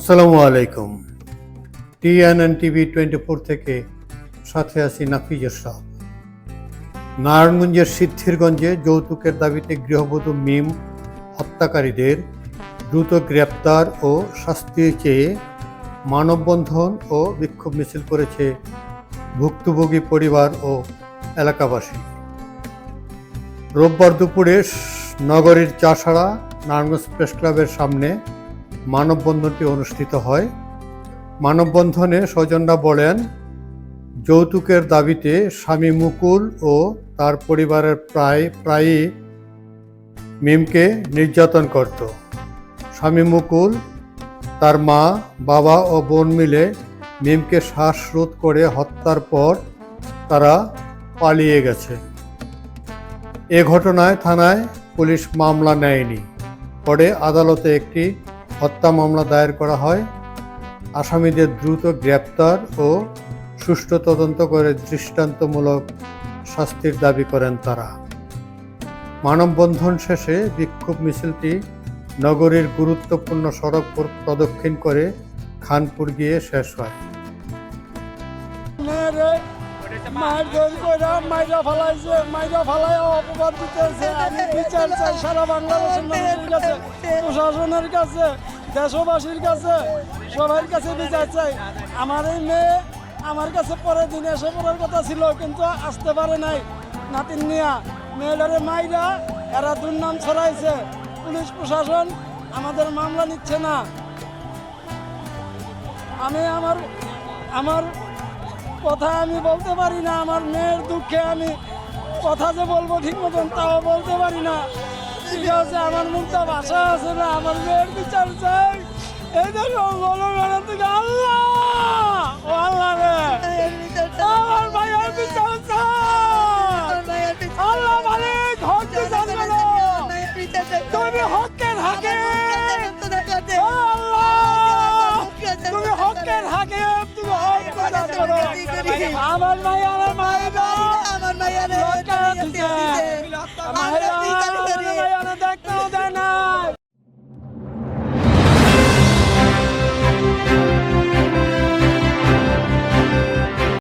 আসসালামু আলাইকুম। TNN TV 24 থেকে সাথে আছি নাফিজ ইসলাম। নারায়ণগঞ্জের সিদ্ধিরগঞ্জে যৌতুকের দাবিতে গৃহবধূ মিম হত্যাকারীদের দ্রুত গ্রেপ্তার ও শাস্তি চেয়ে মানববন্ধন ও বিক্ষোভ মিছিল করেছে ভুক্তভোগী পরিবার ও এলাকাবাসী। রোববার দুপুরে নগরীর চাষাড়া নারায়ণগঞ্জ প্রেস ক্লাবের সামনে মানববন্ধনটি অনুষ্ঠিত হয়। মানববন্ধনে স্বজনরা বলেন, যৌতুকের দাবিতে স্বামী মুকুল ও তার পরিবারের প্রায়ই মিমকে নির্যাতন করত। স্বামী মুকুল, তার মা, বাবা ও বোন মিলে মিমকে শ্বাসরোধ করে হত্যার পর তারা পালিয়ে গেছে। এ ঘটনায় থানায় পুলিশ মামলা নেয়নি। পরে আদালতে একটি হত্যা মামলা দায়ের করা হয়। আসামিদের দ্রুত গ্রেপ্তার ও সুষ্ঠু তদন্ত করে দৃষ্টান্তমূলক শাস্তির দাবি করেন তারা। মানববন্ধন শেষে বিক্ষোভ মিছিলটি নগরীর গুরুত্বপূর্ণ সড়ক প্রদক্ষিণ করে খানপুর গিয়ে শেষ হয়। প্রশাসনের কাছে, দেশবাসীর কাছে, সবার কাছে বিচার চাই। আমার এই মেয়ে আমার কাছে পরের দিন এসে পড়ার কথা ছিল, কিন্তু আসতে পারে নাই। নাতিন নিয়া মেয়েটারে মাইরা এরা দুর্নাম ছড়াইছে। পুলিশ প্রশাসন আমাদের মামলা নিচ্ছে না। আমি আমার কথা আমি বলতে পারি না। আমার মেয়ের দুঃখে আমি কথা যে বলবো ঠিক মতন তাও বলতে পারি না। ঠিক আছে, আমার মুখটা ভাষা আছে না। আমার মেয়ের বিচার চাই। এই যে থেকে আল্লাহ ও আল্লাহ রে, আমার ভাইয়ের বিচার চাই। আল্লাহ মালিক হক বিচার করো। তুমি হকের হাকিম। তুমি হকের হাকিম, তুমি হক বিচার করো। আমার ভাই আমার মায়ের